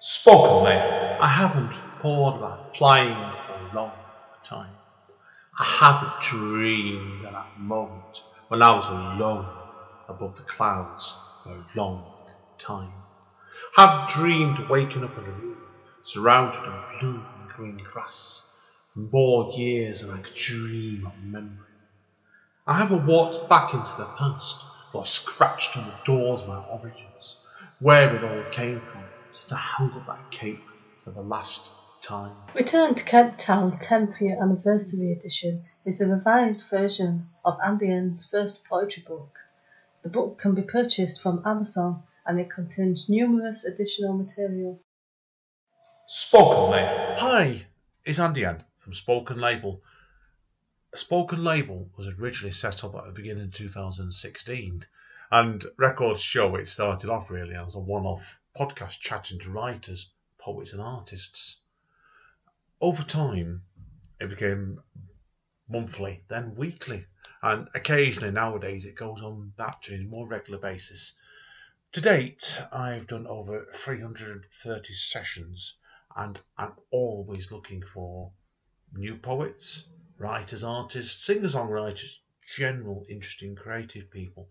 Spoken label. I haven't thought about flying for a long time. I haven't dreamed of that moment when I was alone above the clouds for a long time. I haven't dreamed of waking up in a room surrounded in blue and green grass for more years than I could dream of remembering. I haven't walked back into the past or scratched on the doors of my origins, where it all came from, since I held up that cape for the last time. Return to Kent Town 10th Year Anniversary Edition is a revised version of Andy N's first poetry book. The book can be purchased from Amazon and it contains numerous additional material. Spoken label. Hi, it's Andy N from Spoken Label. Spoken Label was originally set up at the beginning of 2016, and records show it started off really as a one-off podcast chatting to writers, poets and artists. Over time, it became monthly, then weekly, and occasionally nowadays it goes on that to a more regular basis. To date, I've done over 330 sessions, and I'm always looking for new poets, writers, artists, singer-songwriters, general interesting creative people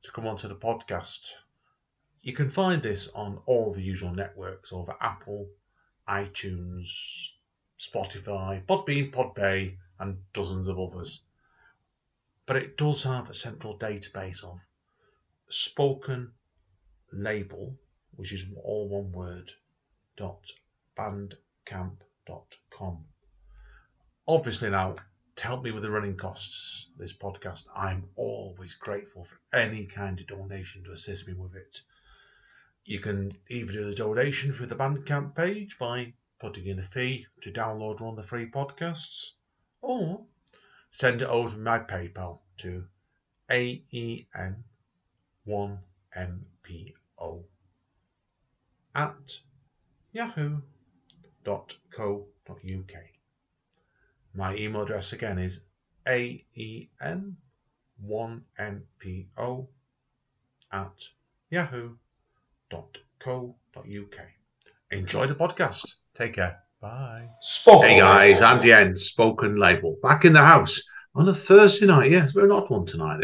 to come onto the podcast. You can find this on all the usual networks over Apple, iTunes, Spotify, Podbean, Podbay and dozens of others. But it does have a central database of Spoken Label, which is all one word, .bandcamp.com. Obviously now, to help me with the running costs of this podcast, I'm always grateful for any kind of donation to assist me with it. You can either do the donation through the Bandcamp page by putting in a fee to download one of the free podcasts, or send it over to my PayPal to aen1mpo@yahoo.co.uk. My email address again is aen1mpo@yahoo.co.uk. Enjoy the podcast. Take care. Bye. Hey guys, Andy N, Spoken Label, back in the house on a Thursday night. Yes, we're not one tonight,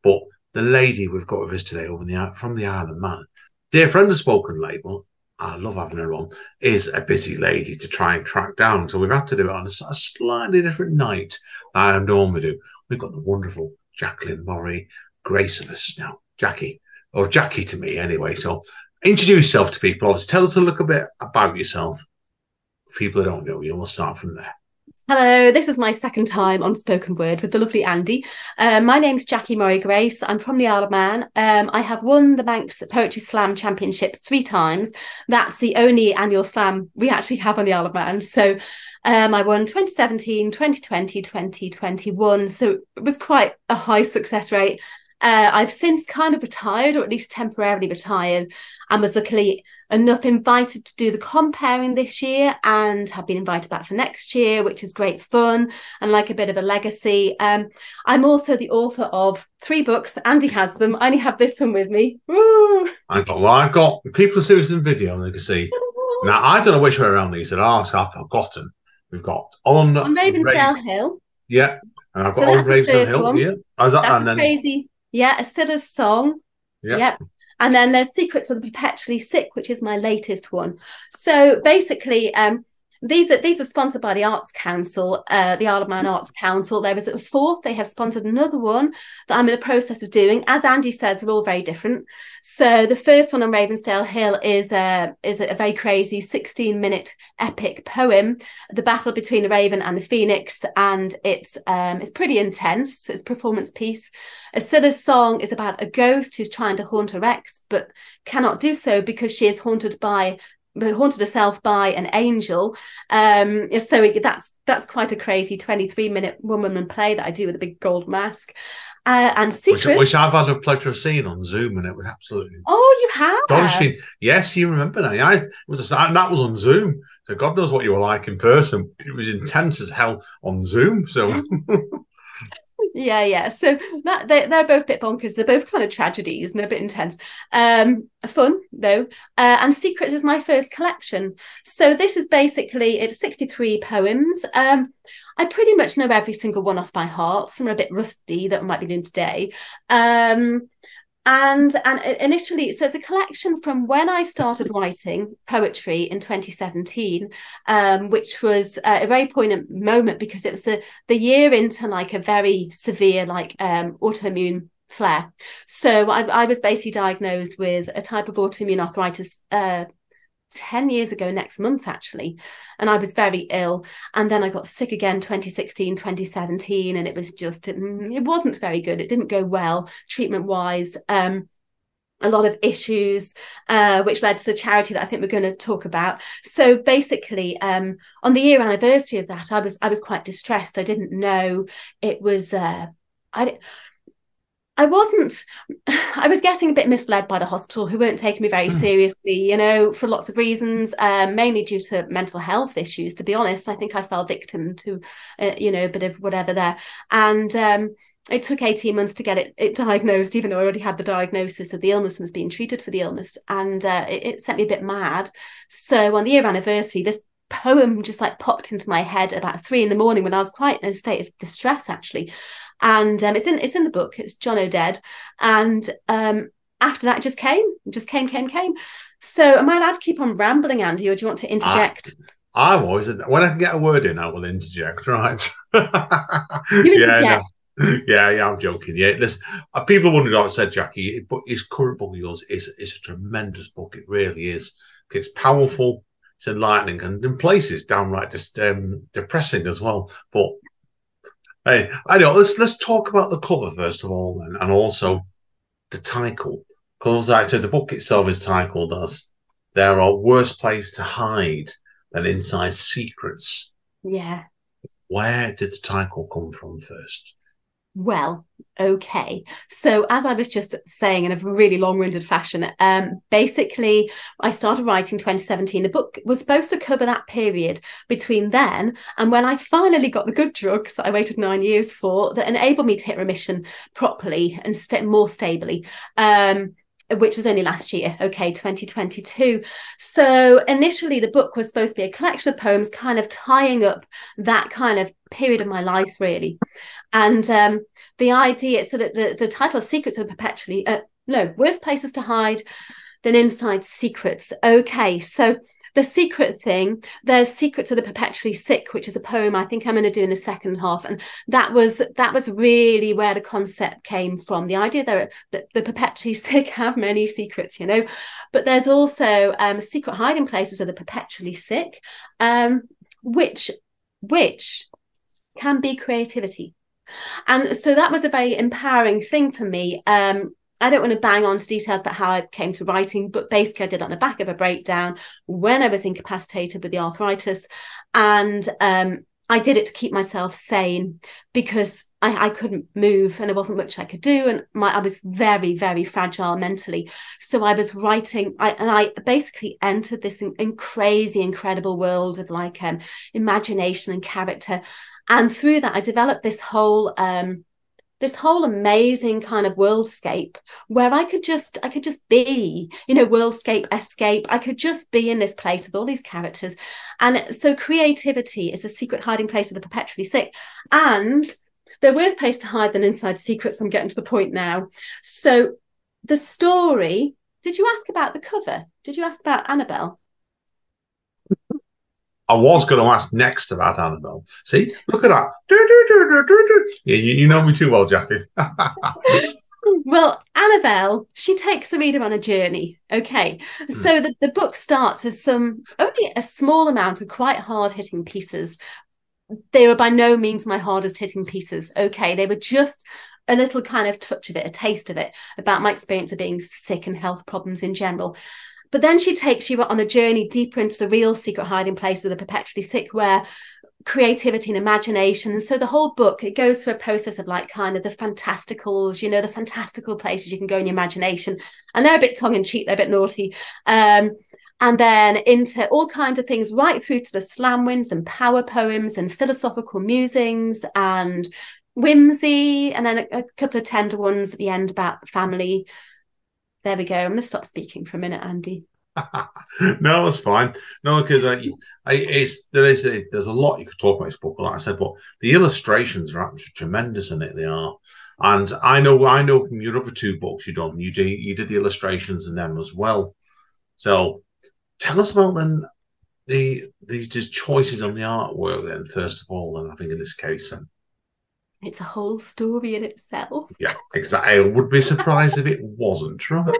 but the lady we've got with us today from the Isle of Man, dear friend of Spoken Label, I love having her on, is a busy lady to try and track down. So we've had to do it on a slightly different night than I normally do. We've got the wonderful Jackie Morrey Grace of us now. Jackie, or Jackie to me anyway. So introduce yourself to people. Tell us a little bit about yourself. For people that don't know you, we'll start from there. Hello, this is my second time on Spoken Word with the lovely Andy. My name's Jackie Morrey Grace. I'm from the Isle of Man. I have won the Manx Poetry Slam Championships 3 times. That's the only annual slam we actually have on the Isle of Man. So I won 2017, 2020, 2021. So it was quite a high success rate. I've since kind of retired, or at least temporarily retired, and was luckily enough invited to do the comparing this year, and have been invited back for next year, which is great fun and like a bit of a legacy. I'm also the author of 3 books. Andy has them. I only have this one with me. Woo! I've got people see this in video and they can see. Now, I don't know which way around these are, so I've forgotten. We've got on Ravensdale Hill. Yeah. And I've got on Ravensdale Hill. One. Yeah. That's crazy. Yeah, a Siddhar's song. Yeah. Yep. And then there's Secrets of the Perpetually Sick, which is my latest one. So basically, these were sponsored by the Arts Council, the Isle of Man Arts Council. There was a 4th. They have sponsored another one that I'm in the process of doing. As Andy says, they're all very different. So the first one on Ravensdale Hill is a very crazy 16-minute epic poem, The Battle Between the Raven and the Phoenix, and it's pretty intense. It's a performance piece. A Siddhar's song is about a ghost who's trying to haunt her ex, but cannot do so because she is haunted herself by an angel. So that's quite a crazy 23-minute one-woman play that I do with a big gold mask. And Secret, which I've had the pleasure of seeing on Zoom, and it was absolutely. Oh, you have? Astonishing. Yes, you remember now. That was on Zoom. So God knows what you were like in person. It was intense as hell on Zoom. So Yeah. So they're both a bit bonkers. They're both kind of tragedies and a bit intense. Fun though. And Secrets is my first collection. So this is basically, it's 63 poems. I pretty much know every single one off by heart. Some are a bit rusty that I might be doing today. And initially, so it's a collection from when I started writing poetry in 2017, which was a very poignant moment because it was the year into like a very severe autoimmune flare. So I was basically diagnosed with a type of autoimmune arthritis 10 years ago next month, actually. And I was very ill. And then I got sick again 2016, 2017. And it was just, it wasn't very good. It didn't go well treatment-wise. A lot of issues, which led to the charity that I think we're going to talk about. So basically, on the year anniversary of that, I was quite distressed. I didn't know it was... I was getting a bit misled by the hospital, who weren't taking me very seriously, for lots of reasons, mainly due to mental health issues. To be honest, I think I fell victim to, a bit of whatever there. And it took 18 months to get it diagnosed, even though I already had the diagnosis of the illness and was being treated for the illness. And it sent me a bit mad. So on the year anniversary, this poem just like popped into my head about 3 a.m. when I was quite in a state of distress, actually. And it's in the book. It's John O'Dead. And after that, it just came. So am I allowed to keep on rambling, Andy, or do you want to interject? I'm always, when I can get a word in, I will interject, right? You interject. Yeah, I'm joking. Yeah, listen, people wondering what I said, Jackie, but his current book of yours is a tremendous book. It really is. It's powerful, it's enlightening, and in places downright depressing as well. But hey, I know. Let's talk about the cover first of all, then, and also the title, because actually the book itself is titled as "There Are Worse Places to Hide Than Inside Secrets." Yeah. Where did the title come from first? Well, okay. So as I was just saying in a really long-winded fashion, basically I started writing 2017. The book was supposed to cover that period between then and when I finally got the good drugs that I waited 9 years for that enabled me to hit remission properly and more stably. Which was only last year, 2022. So initially the book was supposed to be a collection of poems kind of tying up that kind of period of my life, really. And the idea, so that the title is Secrets of the Perpetually, Worse Places to Hide Than Inside Secrets. Okay, so the secret thing, there's Secrets of the Perpetually Sick, which is a poem I think I'm going to do in the second half. And that was really where the concept came from. The idea that the perpetually sick have many secrets, but there's also secret hiding places of the perpetually sick, which can be creativity. And so that was a very empowering thing for me. I don't want to bang on to details about how I came to writing, but basically I did it on the back of a breakdown when I was incapacitated with the arthritis. And I did it to keep myself sane because I couldn't move and there wasn't much I could do. And I was very, very fragile mentally. So I was writing, I basically entered this crazy, incredible world of imagination and character. And through that, I developed this whole amazing kind of worldscape where I could just be, worldscape, escape. I could just be in this place with all these characters. And so creativity is a secret hiding place of the perpetually sick. And the worst place to hide than inside secrets. I'm getting to the point now. So the story, did you ask about the cover? Did you ask about Annabelle? I was going to ask next about Annabelle. See, look at that. Yeah, you know me too well, Jackie. Well, Annabelle, she takes the reader on a journey. Okay, so the book starts with only a small amount of quite hard-hitting pieces. They were by no means my hardest hitting pieces. Okay, they were just a little kind of touch of it, a taste of it, about my experience of being sick and health problems in general. But then she takes you on a journey deeper into the real secret hiding places of the perpetually sick, where creativity and imagination. And so the whole book, it goes through a process of kind of the fantasticals, the fantastical places you can go in your imagination. And they're a bit tongue-in-cheek, they're a bit naughty. And then into all kinds of things, right through to the slam winds and power poems and philosophical musings and whimsy, and then a couple of tender ones at the end about family. There we go. I'm going to stop speaking for a minute, Andy. No, that's fine. No, because there's a lot you could talk about this book, like I said, but the illustrations are absolutely tremendous in it. They are, and I know from your other two books you did the illustrations in them as well. So tell us about then the just choices on the artwork then, first of all, and I think in this case then. It's a whole story in itself. Yeah, exactly. I would be surprised if it wasn't, right?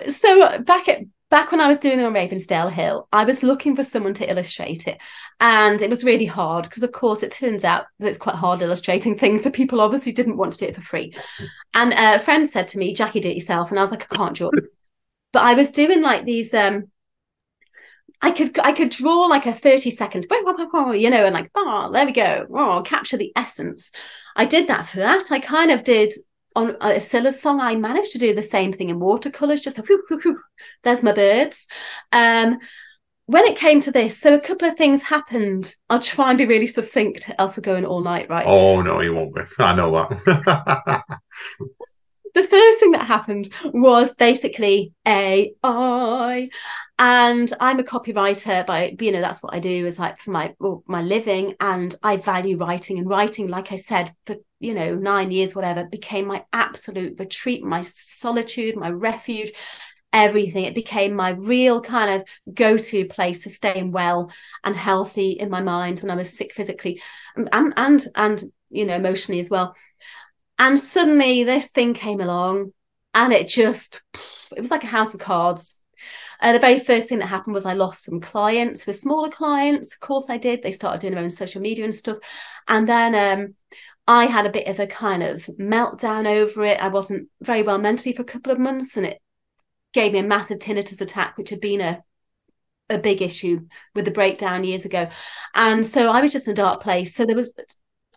So back when I was doing it on Ravensdale Hill, I was looking for someone to illustrate it, and it was really hard because, of course, it turns out that it's quite hard illustrating things, so people obviously didn't want to do it for free. And a friend said to me, "Jackie, do it yourself," and I was like, "I can't draw," but I was doing like these. I could draw like a 30-second, you know, and like, there we go, capture the essence. I did that for that. I kind of did. On a Scylla song, I managed to do the same thing in watercolours, just there's my birds. When it came to this, so a couple of things happened. I'll try and be really succinct, else we're going all night, right? Oh, no, you won't be. I know that. The first thing that happened was basically AI. And I'm a copywriter, that's what I do is like for my living. And I value writing, and writing, like I said, for 9 years, whatever, became my absolute retreat, my solitude, my refuge, everything. It became my real kind of go-to place for staying well and healthy in my mind when I was sick physically and emotionally as well. And suddenly this thing came along, and it was like a house of cards. The very first thing that happened was I lost some clients, with smaller clients. Of course I did. They started doing their own social media and stuff. And then I had a bit of a kind of meltdown over it. I wasn't very well mentally for a couple of months, and it gave me a massive tinnitus attack, which had been a big issue with the breakdown years ago. And so I was just in a dark place. So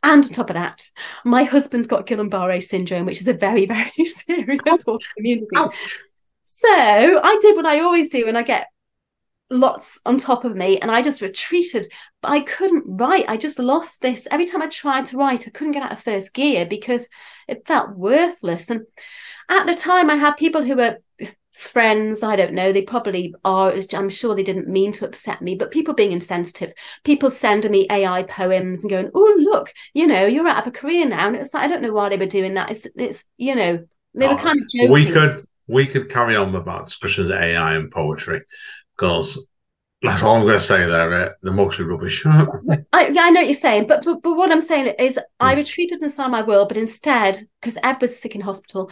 and on top of that, my husband got Guillain-Barré syndrome, which is a very, very serious autoimmunity. So I did what I always do, and I get lots on top of me, and I just retreated, but I couldn't write. I just lost this. Every time I tried to write, I couldn't get out of first gear because it felt worthless. And at the time, I had people who were friends, I don't know, they probably are, I'm sure they didn't mean to upset me, but people being insensitive, people sending me AI poems and going, "Oh, look, you're out of a career now." And it's like, I don't know why they were doing that. It's they were kind of joking. We could carry on about discussions of AI and poetry, because that's all I'm going to say there. They're mostly rubbish. I know what you're saying, but what I'm saying is I retreated inside my world, but instead, because Ed was sick in hospital,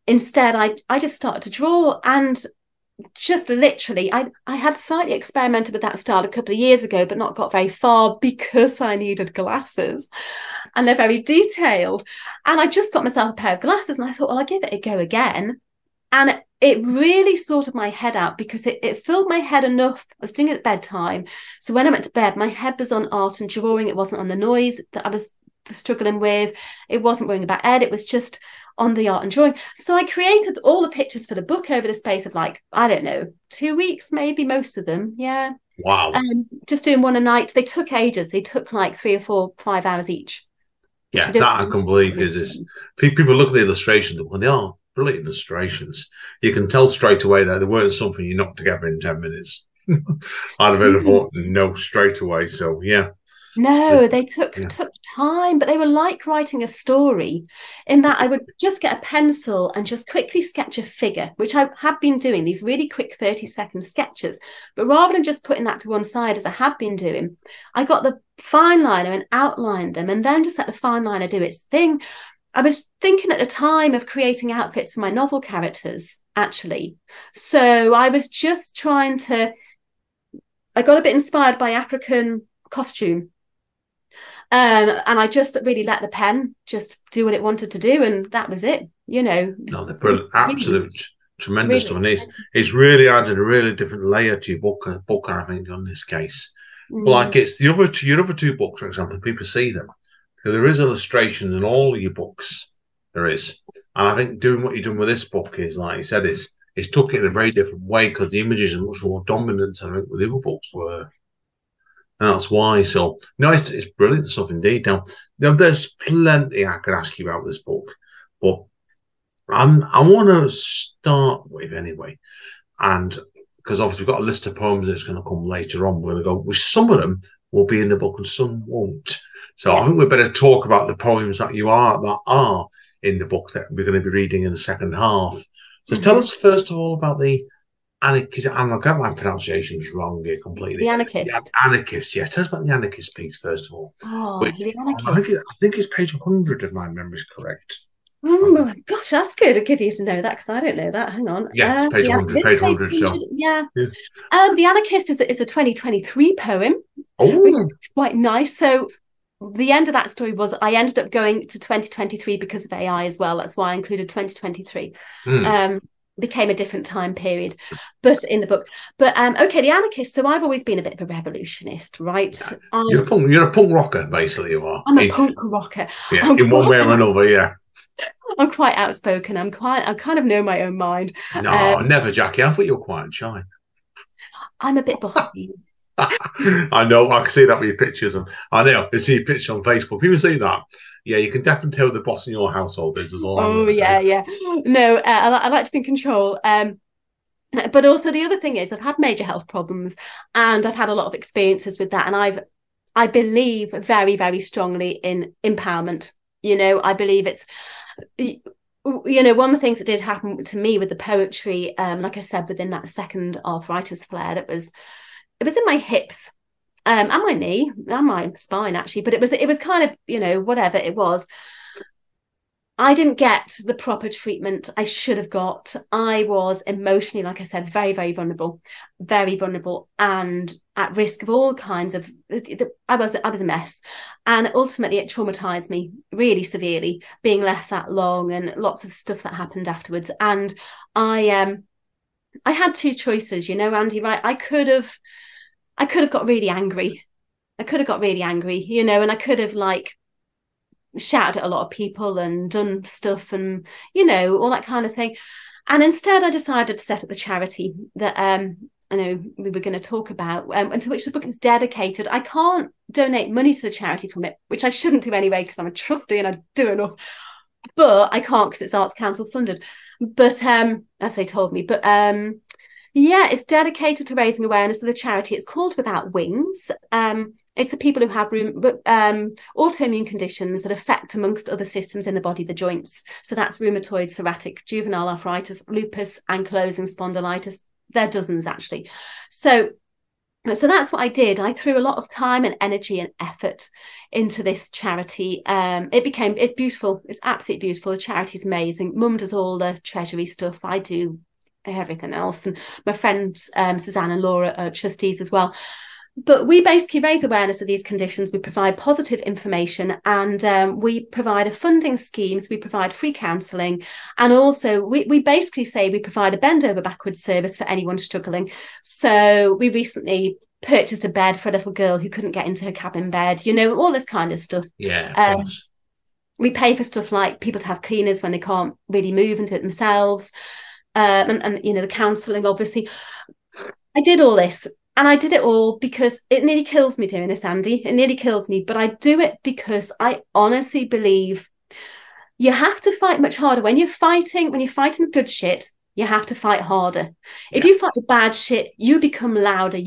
instead I just started to draw, and just literally I had slightly experimented with that style a couple of years ago, but not got very far because I needed glasses, and they're very detailed. And I just got myself a pair of glasses, and I thought, well, I'll give it a go again. And it really sorted my head out, because it filled my head enough. I was doing it at bedtime. So when I went to bed, my head was on art and drawing. It wasn't on the noise that I was struggling with. It wasn't worrying about Ed. It was just on the art and drawing. So I created all the pictures for the book over the space of 2 weeks, maybe, most of them. Yeah. Wow. Just doing one a night. They took ages. They took 3 or 4, 5 hours each. Yeah, that I can believe, because people look at the illustrations, and they are brilliant illustrations. You can tell straight away that they weren't something you knocked together in 10 minutes. I'd have been thought, no, straight away. So, yeah. No, they took time, but they were like writing a story, in that I would just get a pencil and just quickly sketch a figure, which I have been doing, these really quick 30-second sketches. But rather than just putting that to one side, as I have been doing, I got the fine liner and outlined them, and then just let the fine liner do its thing. I was thinking at the time of creating outfits for my novel characters, actually. So I was just I got a bit inspired by African costume. And I just really let the pen just do what it wanted to do, and that was it. No, they're brilliant. Absolute tremendous stuff. And it's really added a really different layer to your book, I think, on this case. Like it's your other two books, for example, people see them. So there is illustrations in all of your books. There is. And I think doing what you're doing with this book is, like you said, it's took it in a very different way, because the images are much more dominant, I think, with the other books were. And that's why. So, no, it's brilliant stuff indeed. Now, there's plenty I could ask you about this book, but I want to start with anyway, and because obviously we've got a list of poems that's going to come later on. We're going to go with some of them will be in the book and some won't. So I think we better talk about the poems that are in the book that we're going to be reading in the second half. So tell us first of all about the anarchist. I'm going to get my pronunciations wrong here completely. The Anarchist. Anarchist, yeah. Tell us about the Anarchist piece first of all. Oh, the Anarchist. I think it's page 100 if my memory is correct. Oh my gosh, that's good. I'll give you to know that because I don't know that. Hang on. Yeah, it's page 100. Page 100. So yeah. The Anarchist is a 2023 poem, oh, which is quite nice. So the end of that story was I ended up going to 2023 because of AI as well. That's why I included 2023. Became a different time period, but in the book. But okay, the Anarchist. So I've always been a bit of a revolutionist, right? You're a punk rocker, basically. You are. I'm a punk rocker. Yeah, in one way or another. Yeah. I'm quite outspoken. I kind of know my own mind. No, never, Jackie. I thought you were quite shy. I'm a bit bossy. I know. I can see that with your pictures. I know. I see your picture on Facebook. People see that. Yeah, you can definitely tell the boss in your household is. Oh, yeah. No, I like to be in control. But also the other thing is I've had major health problems and I've had a lot of experiences with that. And I believe very, very strongly in empowerment. You know, I believe it's, you know, one of the things that did happen to me with the poetry, like I said, within that second arthritis flare, it was in my hips and my knee and my spine actually, but it was kind of, you know, whatever it was. I didn't get the proper treatment I should have got. I was emotionally, like I said, very, very vulnerable and at risk of all kinds of, I was a mess. And ultimately it traumatized me really severely, being left that long and lots of stuff that happened afterwards. And I had two choices, you know, Andy, right? I could have got really angry. You know, and I could have like shouted at a lot of people and done stuff and, you know, all that kind of thing. And instead I decided to set up the charity that I know we were going to talk about and to which the book is dedicated. I can't donate money to the charity from it, which I shouldn't do anyway because I'm a trustee and I do enough, but I can't because it's Arts Council funded. But as they told me, but yeah, it's dedicated to raising awareness of the charity. It's called Without Wings. It's for people who have autoimmune conditions that affect, amongst other systems in the body, the joints. So that's rheumatoid, psoriatic, juvenile arthritis, lupus, ankylosing spondylitis. There are dozens, actually. So that's what I did. I threw a lot of time and energy and effort into this charity. It's beautiful. It's absolutely beautiful. The charity's amazing. Mum does all the treasury stuff. I do everything else. And my friends, Suzanne and Laura, are trustees as well. But we basically raise awareness of these conditions. We provide positive information and we provide a funding scheme. So we provide free counselling. And also we basically say we provide a bend over backwards service for anyone struggling. So we recently purchased a bed for a little girl who couldn't get into her cabin bed, you know, all this kind of stuff. Yeah. We pay for stuff like people to have cleaners when they can't really move and do it themselves. And you know, the counselling, obviously. I did all this. And I did it all because it nearly kills me doing this, Andy. It nearly kills me. But I do it because I honestly believe you have to fight much harder. When you're fighting good shit, you have to fight harder. If you fight the bad shit, you become louder.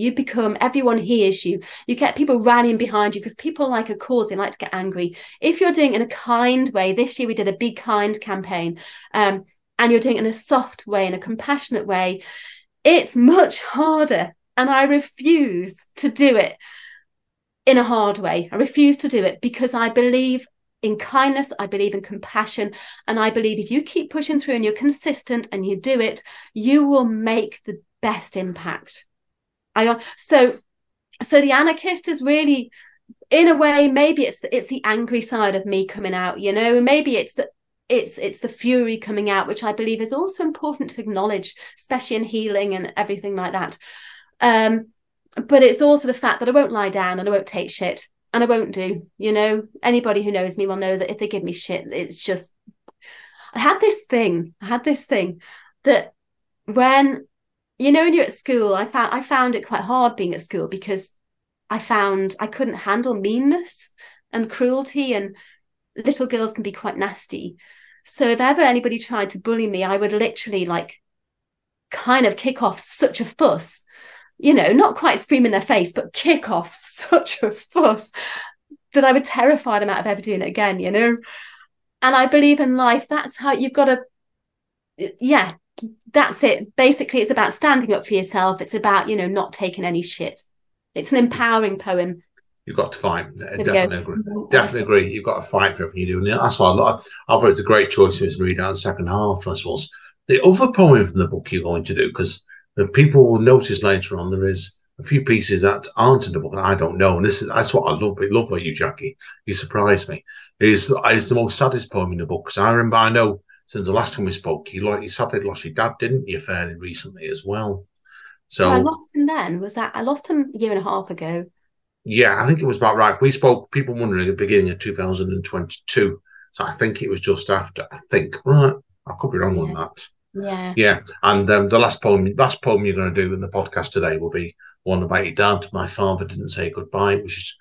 Everyone hears you. You get people rallying behind you because people like a cause. They like to get angry. If you're doing it in a kind way, this year we did a Be Kind campaign, and you're doing it in a soft way, in a compassionate way, it's much harder. And I refuse to do it in a hard way. I refuse to do it because I believe in kindness. I believe in compassion. And I believe if you keep pushing through and you're consistent and you do it, you will make the best impact. So the Anarchist is really, in a way, maybe it's the angry side of me coming out, you know, maybe it's the fury coming out, which I believe is also important to acknowledge, especially in healing and everything like that. But it's also the fact that I won't lie down and I won't take shit and I won't do, you know, anybody who knows me will know that if they give me shit, it's just, I had this thing that when, you know, when you're at school, I found it quite hard being at school because I found I couldn't handle meanness and cruelty, and little girls can be quite nasty. So if ever anybody tried to bully me, I would literally like kind of kick off such a fuss, not quite scream in their face, but kick off such a fuss that I would terrify them out of ever doing it again, And I believe in life, that's how you've got to, yeah, that's it. Basically, it's about standing up for yourself. It's about, not taking any shit. It's an empowering poem. You've got to fight. Definitely agree. You've got to fight for everything you do. And that's why I thought it's a great choice to read out the second half, I suppose. The other poem from the book you're going to do, because people will notice later on, there is a few pieces that aren't in the book that I don't know. And that's what I love about you, Jackie. You surprised me. Is the most saddest poem in the book. Because I know since the last time we spoke, you sadly lost your dad, didn't you, fairly recently as well? So I lost him then. I lost him a year and a half ago. Yeah, I think it was about right. We spoke, people wondering, at the beginning of 2022. So I think it was just after. I think. Right. I could be wrong on that. Yeah. Yeah. And the last poem you're going to do in the podcast today will be one about your dad. My father didn't say goodbye, which is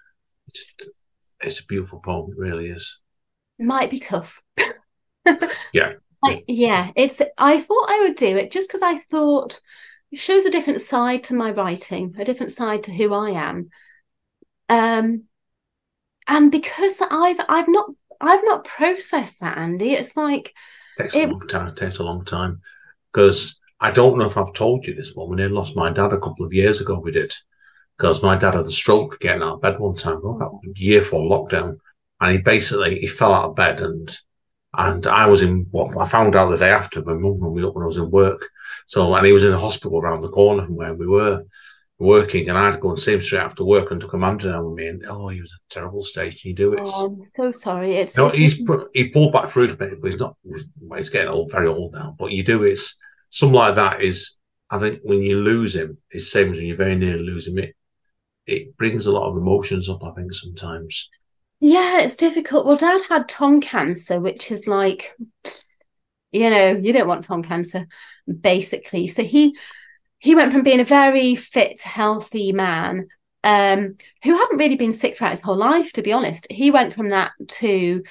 it's a beautiful poem. It really is. It might be tough. Yeah. I thought I would do it just because I thought it shows a different side to my writing, a different side to who I am. And because I've not processed that, Andy, it's like It takes a long time because I don't know if I've told you this, but when I lost my dad a couple of years ago, we did, because my dad had a stroke getting out of bed one time, about a year before lockdown, and he fell out of bed, and I was I found out the day after. My mum rang me up when I was in work, and he was in a hospital around the corner from where we were working, and I had to go and see him straight after work and took a man down with me, and he was in a terrible state. Can you do it? Oh, I'm so sorry. He pulled back through a bit, but he's getting old, very old now. But you do it. Something like that is, I think, when you lose him, it's the same as when you're very near losing him. It brings a lot of emotions up, I think, sometimes. Yeah, it's difficult. Well, Dad had tongue cancer, which is like, you don't want tongue cancer, basically. So he went from being a very fit, healthy man who hadn't really been sick throughout his whole life, to be honest. He went from that to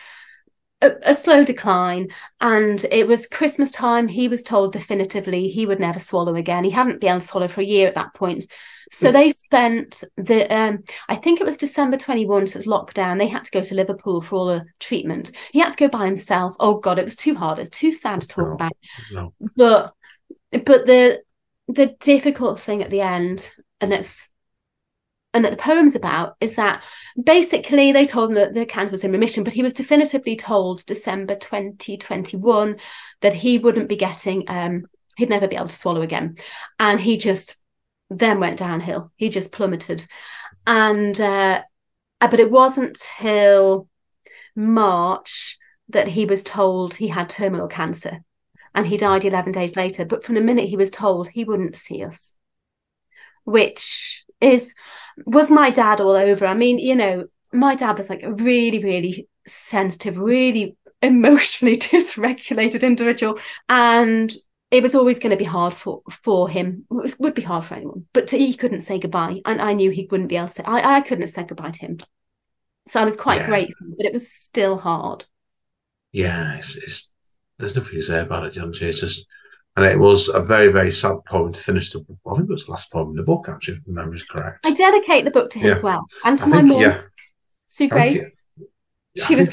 a slow decline, and it was Christmas time. He was told definitively he would never swallow again. He hadn't been able to swallow for a year at that point. So they spent I think it was December 21, so it's lockdown. They had to go to Liverpool for all the treatment. He had to go by himself. Oh God, it was too hard. It's too sad to talk about. No. But the difficult thing at the end, and that the poem's about, is that basically they told him that the cancer was in remission, but he was definitively told December 2021 that he wouldn't be getting, he'd never be able to swallow again. And he just then went downhill. He just plummeted. And, but it wasn't till March that he was told he had terminal cancer. And he died 11 days later. But from the minute he was told, he wouldn't see us, which was my dad all over. I mean, my dad was like a really, really sensitive, really emotionally dysregulated individual. And it was always going to be hard for him. It would be hard for anyone. But he couldn't say goodbye. And I knew he wouldn't be able to say, I couldn't have said goodbye to him. So I was quite grateful, but it was still hard. Yeah, there's nothing to say about it, John. It's just, and it was a very, very sad poem to finish the book. I think it was the last poem in the book, actually, if the memory is correct. I dedicate the book to him as well, and to my mum, Sue Grace. She was.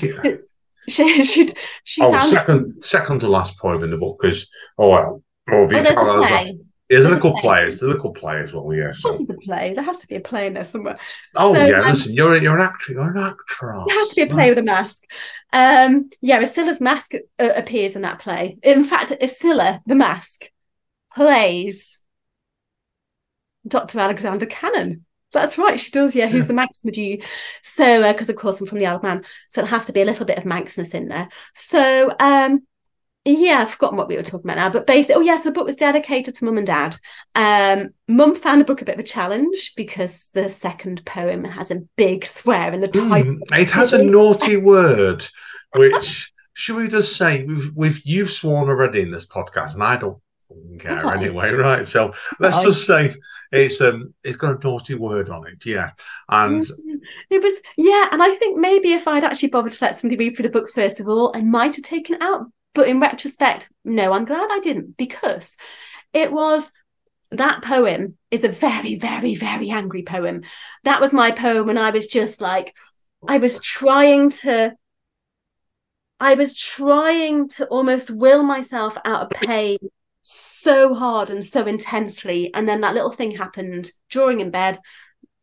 She found second to last poem in the book is there's a little play. It's a little play as well. Yes. This is a play. There has to be a play in there somewhere. Oh so, listen, you're an actor. You're an actress. There has to be a play with a mask. Iscilla's mask appears in that play. In fact, Iscilla, the mask, plays Dr. Alexander Cannon. That's right, she does, who's the Manx Magi. So, because of course I'm from the Isle of Man, so it has to be a little bit of Manxness in there. So, I've forgotten what we were talking about now, but basically, the book was dedicated to Mum and Dad. Mum found the book a bit of a challenge because the second poem has a big swear in the title. It has a naughty word, which, should we just say, you've sworn already in this podcast, and I don't fucking care anyway, right? So let's just say it's got a naughty word on it, yeah. And it was, yeah, and I think maybe if I'd actually bothered to let somebody read through the book first of all, I might have taken it out. But in retrospect, no, I'm glad I didn't, because that poem is a very, very, very angry poem. That was my poem when I was just like, I was trying to almost will myself out of pain so hard and so intensely. And then that little thing happened, drawing in bed,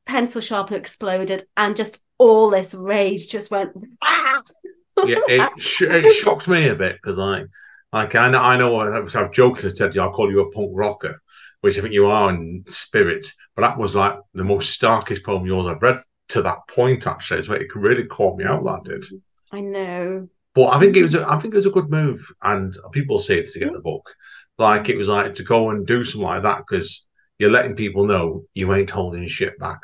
pencil sharpener exploded, and just all this rage just went. Yeah, it shocked me a bit because I know I've jokingly said I'll call you a punk rocker, which I think you are in spirit, but that was like the most starkest poem yours I've read to that point. Actually, so it really caught me out. That did. I know, but I think it was a good move, and people say it to get the book. Like it was like to go and do something like that because you're letting people know you ain't holding shit back.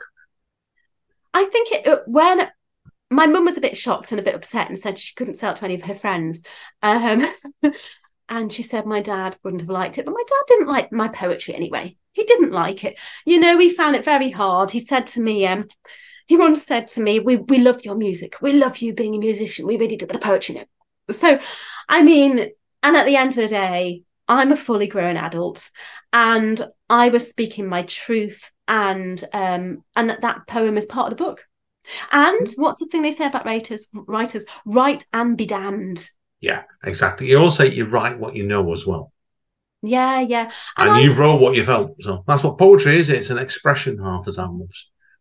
I think when my mum was a bit shocked and a bit upset and said she couldn't sell it to any of her friends. And she said my dad wouldn't have liked it. But my dad didn't like my poetry anyway. He didn't like it. You know, he found it very hard. He said to me, he once said to me, we love your music. We love you being a musician. We really do, but the poetry, no. So, I mean, and at the end of the day, I'm a fully grown adult and I was speaking my truth, and that poem is part of the book. And what's the thing they say about writers? Write and be damned. Yeah, exactly. You also you write what you know as well. Yeah. And you wrote what you felt. So that's what poetry is. It's an expression half the time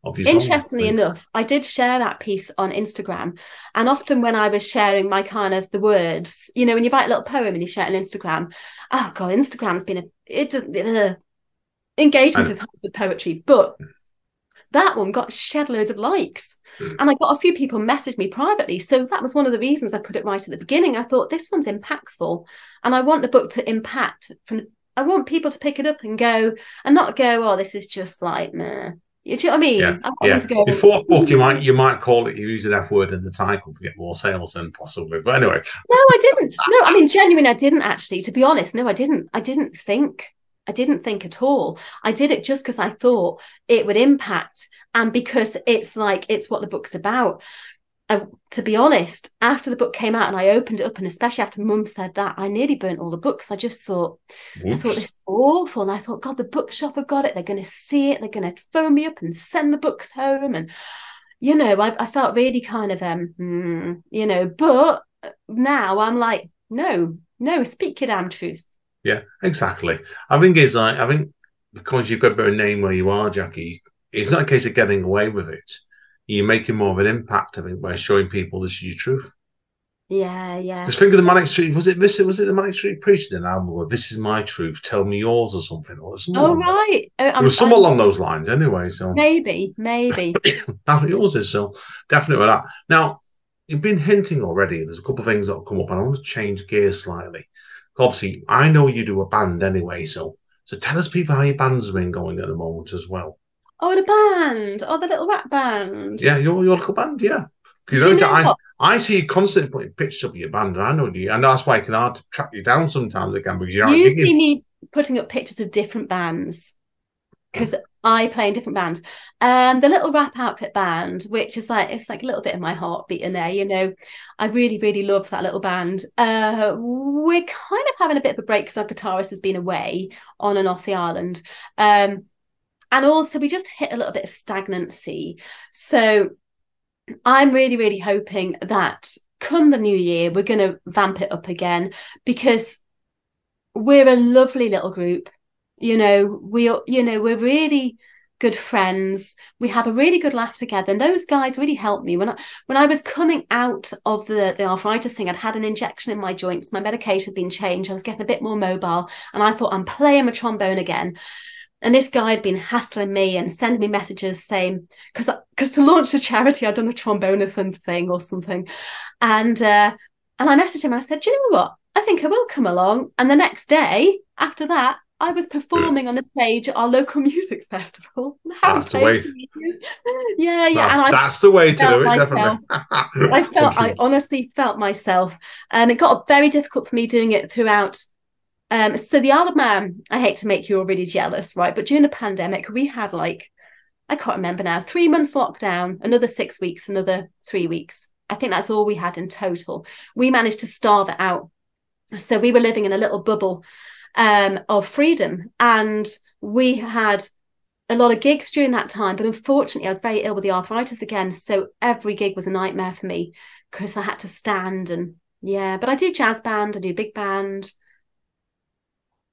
of your Interestingly enough, I did share that piece on Instagram. And often when I was sharing my kind of the words, you know, when you write a little poem and you share it on Instagram, oh God, Instagram's been engagement is hard with poetry, but that one got shed loads of likes, and I got a few people message me privately. So that was one of the reasons I put it right at the beginning. I thought this one's impactful, and I want the book to impact. I want people to pick it up and go, and not go, oh, this is just like, meh. You know what I mean? Yeah. I want them to go. Your fourth book, you might call it. You use an F word in the title to get more sales than possibly. But anyway, no, I didn't. No, I mean, genuinely, I didn't actually. To be honest, no, I didn't. I didn't think at all. I did it just because I thought it would impact, and because it's what the book's about. To be honest, after the book came out and I opened it up, and especially after Mum said that, I nearly burnt all the books. I just thought, I thought this is awful. And I thought, God, the bookshop have got it. They're going to see it. They're going to phone me up and send the books home. And, you know, I felt really kind of, you know, but now I'm like, no, speak your damn truth. Yeah, exactly. I think because you've got a bit of a name where you are, Jackie, it's not a case of getting away with it. You're making more of an impact, I think, by showing people this is your truth. Yeah. Just think of the Manic Street. Was it the Manic Street Preacher? Then album, this is my truth. Tell me yours, or something. Or right. It was something along those lines, anyway. So maybe that's what yours is. So definitely with that. Now you've been hinting already. There's a couple of things that will come up, and I want to change gears slightly. Obviously, I know you do a band anyway. So tell us, people, how your band's been going at the moment as well. Oh, the band. Oh, the little rap band. Yeah, your little band, yeah. I see you constantly putting pictures up of your band, and I know that's why I can hard to track you down sometimes again, because you see me putting up pictures of different bands because I play in different bands. The little rap outfit band, which is it's like a little bit of my heartbeat in there, you know. I really, really love that little band. We're kind of having a bit of a break because our guitarist has been away on and off the island. And also we just hit a little bit of stagnancy. So I'm really, really hoping that come the new year, we're going to vamp it up again, because we're a lovely little group. You know, we're really good friends. We have a really good laugh together. And those guys really helped me. When I was coming out of the arthritis thing, I'd had an injection in my joints. My medication had been changed. I was getting a bit more mobile. And I thought, I'm playing my trombone again. And this guy had been hassling me and sending me messages saying, because to launch a charity, I'd done a trombonathon thing or something. And I messaged him and I said, do you know what? I think I will come along. And the next day after that, I was performing on the stage at our local music festival. That's the way. Yeah. That's the way to do it, definitely. I honestly felt myself. And it got very difficult for me doing it throughout So the Isle of Man, I hate to make you all really jealous, right? But during the pandemic, we had like, I can't remember now, 3 months lockdown, another 6 weeks, another 3 weeks. I think that's all we had in total. We managed to starve it out. So we were living in a little bubble of freedom, and we had a lot of gigs during that time. But unfortunately, I was very ill with the arthritis again. So every gig was a nightmare for me because I had to stand. And yeah, but I do jazz band, I do big band.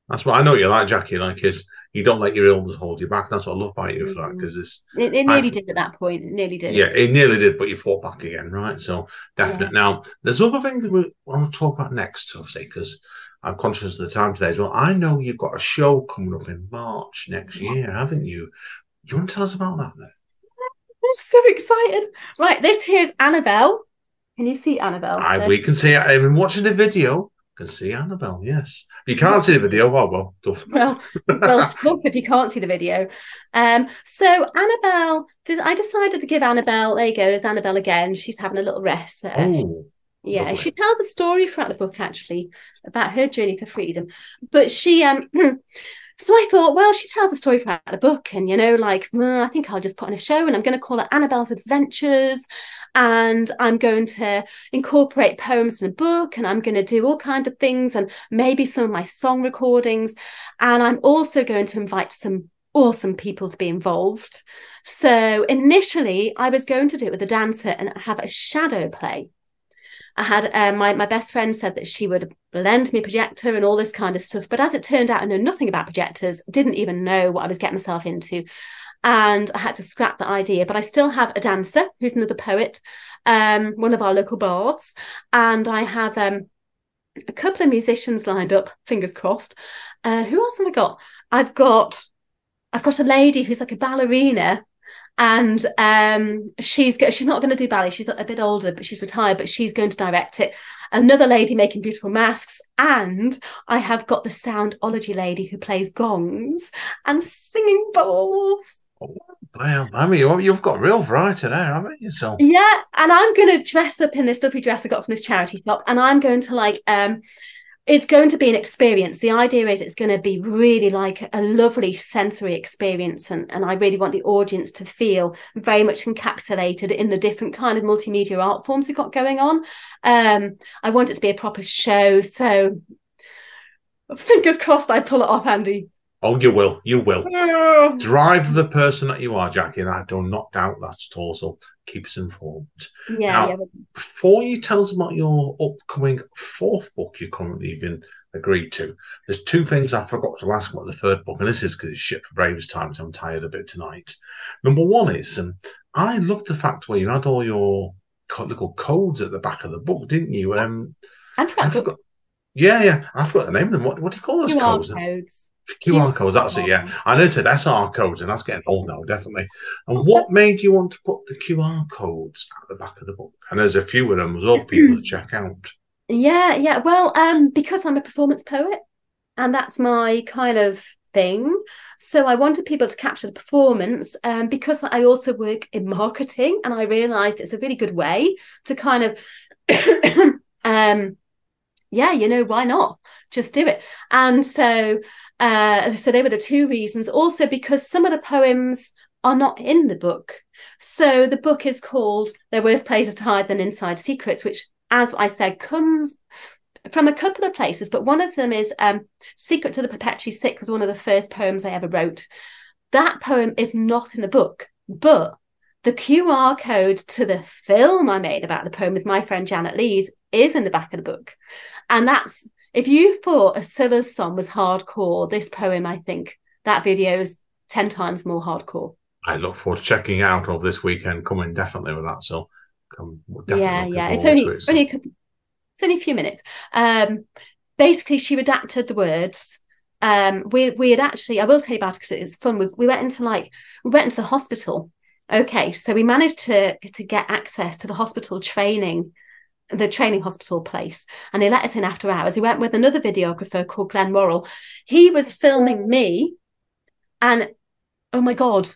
That's what I know you like, Jackie. Like, is you don't let your illness hold you back. That's what I love about you for that, because it nearly did at that point. It nearly did. Yeah, it nearly did, but you fought back again, right? So definite. Yeah. Now, there's other things we want to talk about next, obviously, because I'm conscious of the time today as well. I know you've got a show coming up in March next year, haven't you? Do you want to tell us about that then? I'm so excited. Right, this here is Annabelle. Can you see Annabelle? We can see it. I've been watching the video. Can see Annabelle, yes. If you can't see the video, well, tough. Well, tough if you can't see the video. So Annabelle, I decided to give Annabelle, there you go, there's Annabelle again. She's having a little rest. Yeah, lovely. She tells a story throughout the book, actually, about her journey to freedom. But she, so I thought, well, she tells a story throughout the book, and, you know, like, I think I'll just put on a show, and I'm going to call it Annabelle's Adventures, and I'm going to incorporate poems in a book, and I'm going to do all kinds of things, and maybe some of my song recordings. And I'm also going to invite some awesome people to be involved. So initially, I was going to do it with a dancer and have a shadow play. I had my best friend said that she would lend me a projector and all this kind of stuff. But as it turned out, I know nothing about projectors, didn't even know what I was getting myself into. And I had to scrap that idea. But I still have a dancer who's another poet, one of our local bards. And I have a couple of musicians lined up, fingers crossed. Who else have I got? I've got a lady who's like a ballerina. And she's not going to do ballet. She's a bit older, but she's retired, but she's going to direct it. Another lady making beautiful masks. And I have got the soundology lady who plays gongs and singing bowls. Oh, wow. I mean, you've got real variety there, haven't you? So yeah, and I'm going to dress up in this lovely dress I got from this charity shop, and I'm going to it's going to be an experience. The idea is it's going to be really like a lovely sensory experience. And I really want the audience to feel very much encapsulated in the different kind of multimedia art forms we've got going on. I want it to be a proper show. So fingers crossed I pull it off, Andy. Oh, you will. You will. Drive the person that you are, Jackie, and I do not doubt that at all. So keep us informed. Yeah. Before you tell us about your upcoming 4th book you've currently been agreed to, there's 2 things I forgot to ask about the 3rd book, and this is because it's shit for Braves time, so I'm tired a bit tonight. Number 1 is, I love the fact where you had all your little codes at the back of the book, didn't you? I forgot. Yeah. I forgot the name of them. What do you call those codes? QR codes, that's it, yeah. I know it said SR codes, and that's getting old now, definitely. And what made you want to put the QR codes at the back of the book? And there's a few of them as well for people to check out. Yeah. Well, because I'm a performance poet, and that's my kind of thing. So I wanted people to capture the performance, because I also work in marketing, and I realised it's a really good way to kind of yeah, you know, why not? Just do it. And so they were the 2 reasons. Also, because some of the poems are not in the book. So the book is called There Worse Places to Hide Than Inside Secrets, which, as I said, comes from a couple of places. But one of them is Secret to the Perpetually Sick was one of the first poems I ever wrote. That poem is not in the book, but the QR code to the film I made about the poem with my friend Janet Lees is in the back of the book. And that's, if you thought a Silla's song was hardcore, this poem, I think that video is 10 times more hardcore. I look forward to checking it out over this weekend, coming definitely with that. So yeah. It's only a few minutes. Basically, she redacted the words. We had actually, I will tell you about it because it's fun. We went into the hospital. Okay, so we managed to get access to the hospital training hospital place, and they let us in after hours. We went with another videographer called Glenn Worrell. He was filming me, and oh my god,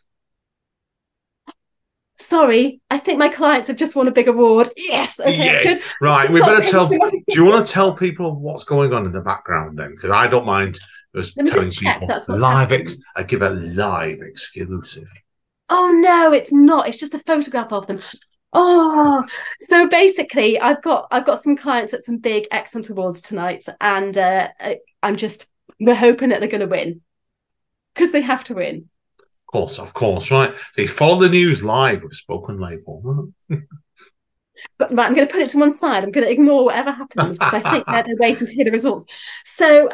Sorry, I think my clients have just won a big award. Yes, okay, Yes, that's good. right. We better tell. Do you want to tell people what's going on in the background then? Because I don't mind just Let me telling just check people that's what's live. happening. I give a live exclusive. Oh no, it's not. It's just a photograph of them. Oh, so basically, I've got some clients at some big excellent awards tonight, and we're hoping that they're going to win because they have to win. Of course, right. So you follow the news live with Spoken Label. But right, I'm going to put it to one side. I'm going to ignore whatever happens because I think they're waiting to hear the results. So,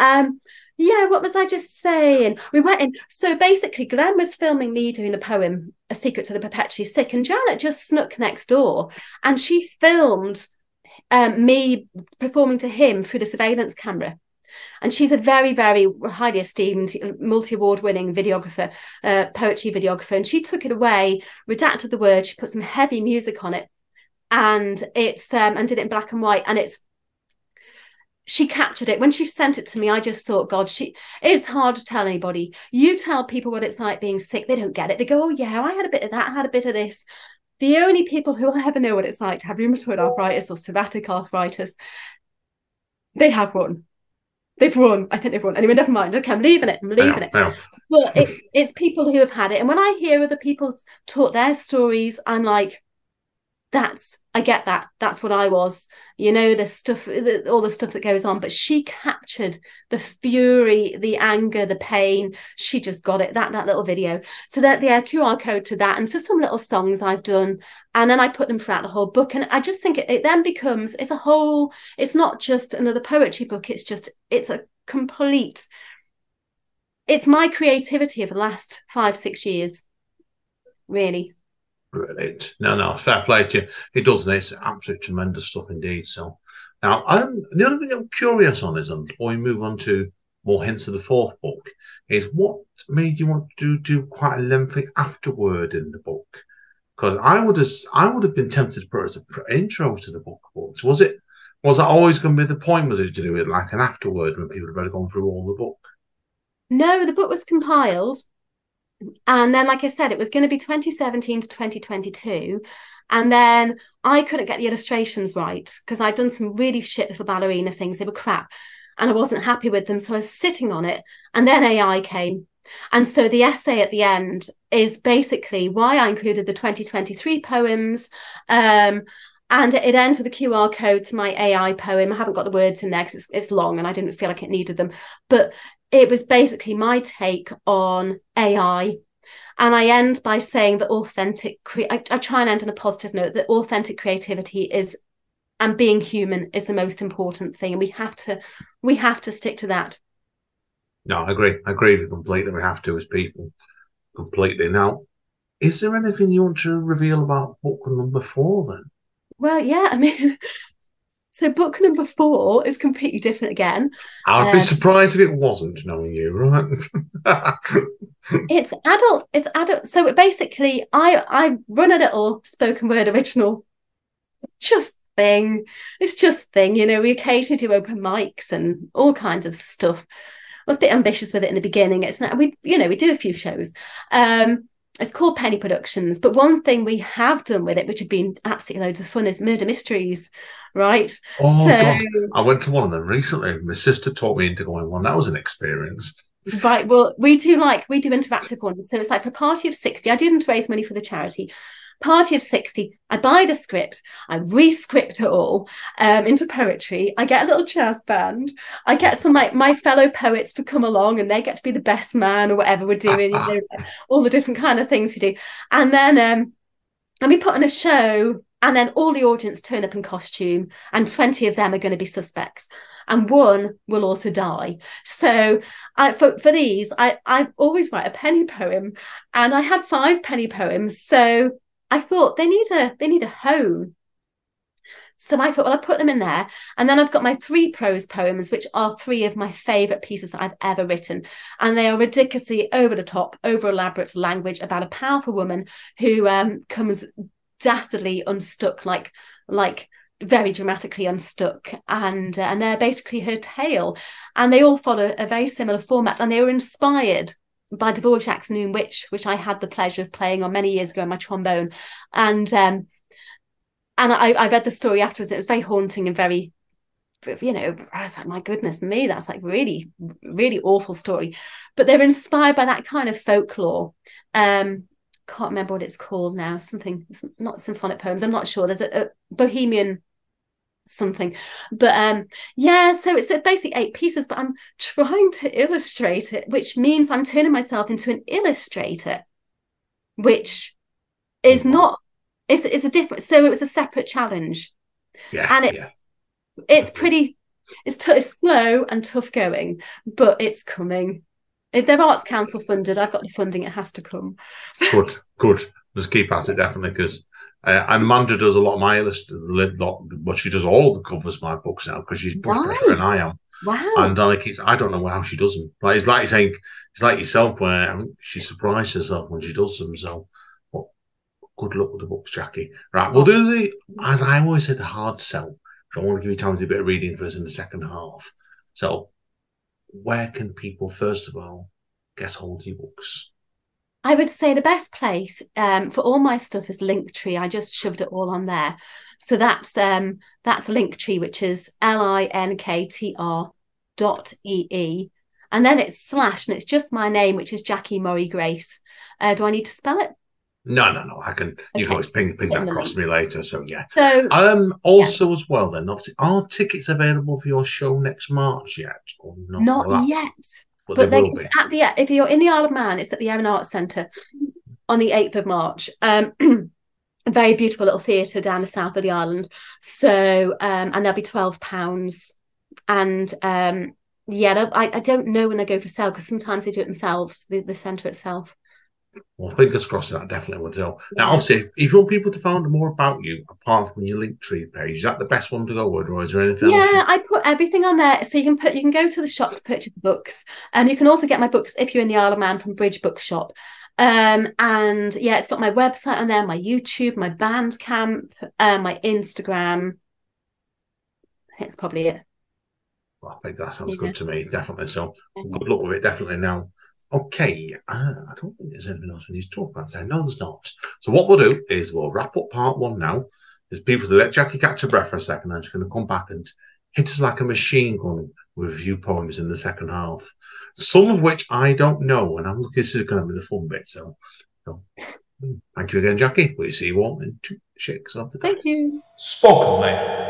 yeah, what was I just saying? We went in. So basically, Glenn was filming me doing a poem, A Secret to the Perpetually Sick, and Janet just snuck next door and she filmed me performing to him through the surveillance camera. And she's a very, very highly esteemed, multi-award-winning videographer, poetry videographer. And she took it away, redacted the words, she put some heavy music on it, and it's and did it in black and white. And she captured it. When she sent it to me, I just thought, God, it's hard to tell anybody. You tell people what it's like being sick, they don't get it. They go, oh yeah, I had a bit of that, I had a bit of this. The only people who will ever know what it's like to have rheumatoid arthritis or psoriatic arthritis, they have one. They've won. I think they've won. Anyway, never mind. Okay, I'm leaving it. But it's people who have had it. And when I hear other people talk their stories, I'm like, I get that. That's what I was. The stuff, all the stuff that goes on. But she captured the fury, the anger, the pain. She just got it. That little video. So that the QR code to that and to some little songs I've done. And then I put them throughout the whole book. And I just think it then becomes, it's a whole, it's not just another poetry book. It's a complete, it's my creativity of the last 5-6 years, really. Brilliant. No, fair play to you. It does, and it's absolutely tremendous stuff indeed. So now, the only thing I'm curious on is, before we move on to more hints of the fourth book, is what made you want to do quite a lengthy afterword in the book? Because I would have been tempted to put it as an intro to the book. But was that always going to be the point? Was it to do it like an afterword when people have already gone through all the book? No, the book was compiled. And then, like I said, it was going to be 2017 to 2022. And then I couldn't get the illustrations right because I'd done some really shit little ballerina things. They were crap. And I wasn't happy with them. So I was sitting on it. And then AI came. And so the essay at the end is basically why I included the 2023 poems. And it ends with a QR code to my AI poem. I haven't got the words in there because it's long and I didn't feel like it needed them. But it was basically my take on AI. And I end by saying that I try and end on a positive note, that authentic creativity and being human is the most important thing. And we have to stick to that. No, I agree. I agree with you completely. We have to as people. Completely. Now, is there anything you want to reveal about book number 4 then? Well, yeah, I mean, so book number 4 is completely different again. I'd be surprised if it wasn't, knowing you, right? It's adult. So basically, I run a little spoken word original thing. It's just thing, we occasionally do open mics and all kinds of stuff. I was a bit ambitious with it in the beginning. It's not, we do a few shows. It's called Penny Productions. But one thing we have done with it, which have been absolutely loads of fun, is murder mysteries, right? Oh, God. I went to one of them recently. My sister taught me into going one. That was an experience. Right. Well, we do interactive ones. So it's like for a party of 60. I do them to raise money for the charity. Party of 60, I buy the script, I re-script it all into poetry. I get a little jazz band. I get some my fellow poets to come along and they get to be the best man or whatever we're doing, all the different kind of things we do. And then and we put on a show and then all the audience turn up in costume and 20 of them are going to be suspects. And one will also die. So for these, I always write a penny poem and I had 5 penny poems. So I thought they need a home. So I thought, well, I'll put them in there. And then I've got my 3 prose poems, which are 3 of my favourite pieces that I've ever written. And they are ridiculously over the top, over elaborate language about a powerful woman who comes dastardly unstuck, like very dramatically unstuck. And they're basically her tale. And they all follow a very similar format. And they were inspired by Dvorak's Noon Witch, which I had the pleasure of playing on many years ago on my trombone. And I read the story afterwards. And it was very haunting and very, you know, I was like, my goodness me, that's like really, really awful story. But they're inspired by that kind of folklore. Can't remember what it's called now. Something, not symphonic poems. I'm not sure. There's a Bohemian something, but yeah, so it's basically 8 pieces, but I'm trying to illustrate it, which means I'm turning myself into an illustrator, which is not, it's a different, so it was a separate challenge. And it's pretty, it's slow and tough going, but it's coming. They're Arts Council funded. I've got the funding, it has to come. So, good. Let's keep at it, definitely, because Amanda does a lot of my but she does all the covers of my books now, because she's much better than I am. Wow. And I don't know how she does them. Like, it's like saying, it's like yourself, where she surprises herself when she does them. So, well, good luck with the books, Jackie. Right, we'll do as I always say, the hard sell. So I want to give you time to do a bit of reading for us in the second half. So, where can people, first of all, get hold of your books? I would say the best place for all my stuff is Linktree. I just shoved it all on there. So that's Linktree, which is linktr.ee. And then it's / and it's just my name, which is Jackie Morrey Grace. Do I need to spell it? No. I can. You can always ping that across to me later. So yeah. So also as well, then obviously, are tickets available for your show next March yet, or not? Not yet. But then it's if you're in the Isle of Man, it's at the Erin Arts Centre on the 8th of March. A very beautiful little theatre down the south of the island. So and there'll be £12. And I don't know when they go for sale, because sometimes they do it themselves, the centre itself. Well, fingers crossed that definitely will do. Now, obviously, if you want people to find more about you, apart from your Linktree page, is that the best one to go with, or is there anything else? Yeah, I put everything on there. So you can go to the shop to purchase the books. You can also get my books if you're in the Isle of Man from Bridge Bookshop. And yeah, it's got my website on there, my YouTube, my Bandcamp, my Instagram. It's probably it. Well, I think that sounds good to me, definitely. So good luck with it, definitely. Now, okay, I don't think there's anything else we need to talk about today. No, there's not. So what we'll do is we'll wrap up part 1 now. There's people to let Jackie catch her breath for a second, and she's going to come back and hit us like a machine gun with a few poems in the second half. Some of which I don't know, and I'm looking, this is going to be the fun bit. So thank you again, Jackie. We'll see you all in 2 shakes of the dice. Thank you. Spoken Label.